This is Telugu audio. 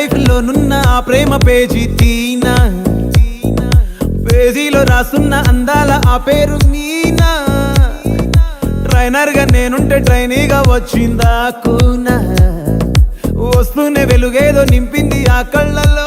లైఫ్ లోనున్న ఆ ప్రేమ పేజీ తీనా, పేజీలో రాసున్న అందాల ఆ పేరు మీనా. ట్రైనర్ గా నేనుంటే ట్రైనీగా వచ్చిందా కూనా, వస్తూనే వెలుగేదో నింపింది ఆ కళ్ళల్లో.